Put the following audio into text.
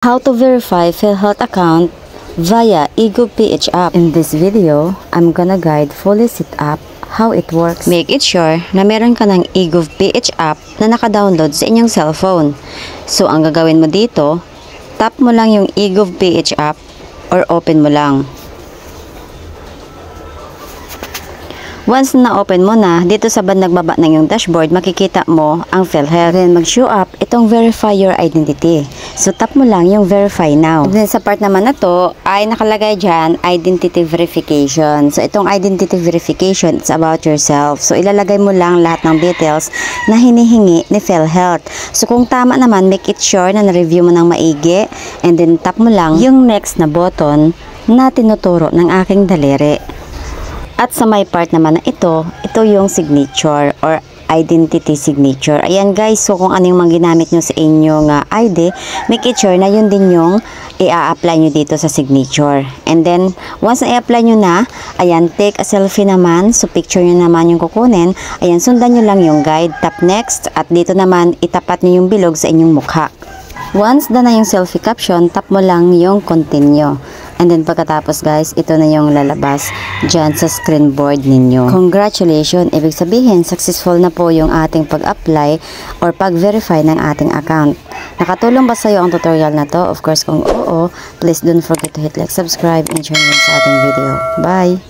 How to verify PhilHealth account via eGovPH app. In this video, I'm gonna guide fully set up how it works. Make it sure na meron ka ng eGovPH app na naka-download sa inyong cellphone. So, ang gagawin mo dito, tap mo lang yung eGovPH app or open mo lang. Once na open mo na, dito sa bandang baba ng yung dashboard, makikita mo ang PhilHealth. Then mag-show up itong verify your identity. So tap mo lang yung verify now. And then sa part naman na to, ay nakalagay dyan, identity verification. So itong identity verification, it's about yourself. So ilalagay mo lang lahat ng details na hinihingi ni PhilHealth. So kung tama naman, make it sure na na-review mo ng maigi. And then tap mo lang yung next na button na tinuturo ng aking daliri. At sa my part naman na ito yung signature or identity signature. Ayan guys, so kung ano yung mga ginamit nyo sa inyong ID, make it sure na yun din yung i-apply nyo dito sa signature. And then, once na i-apply nyo na, ayan, take a selfie naman. So, picture nyo naman yung kukunin. Ayan, sundan nyo lang yung guide. Tap next. At dito naman, itapat nyo yung bilog sa inyong mukha. Once done na yung selfie caption, tap mo lang yung continue. And then pagkatapos guys, ito na yung lalabas dyan sa screen board ninyo. Congratulations! Ibig sabihin, successful na po yung ating pag-apply or pag-verify ng ating account. Nakatulong ba sa'yo ang tutorial na to? Of course, kung oo, please don't forget to hit like, subscribe, and share sa ating video. Bye!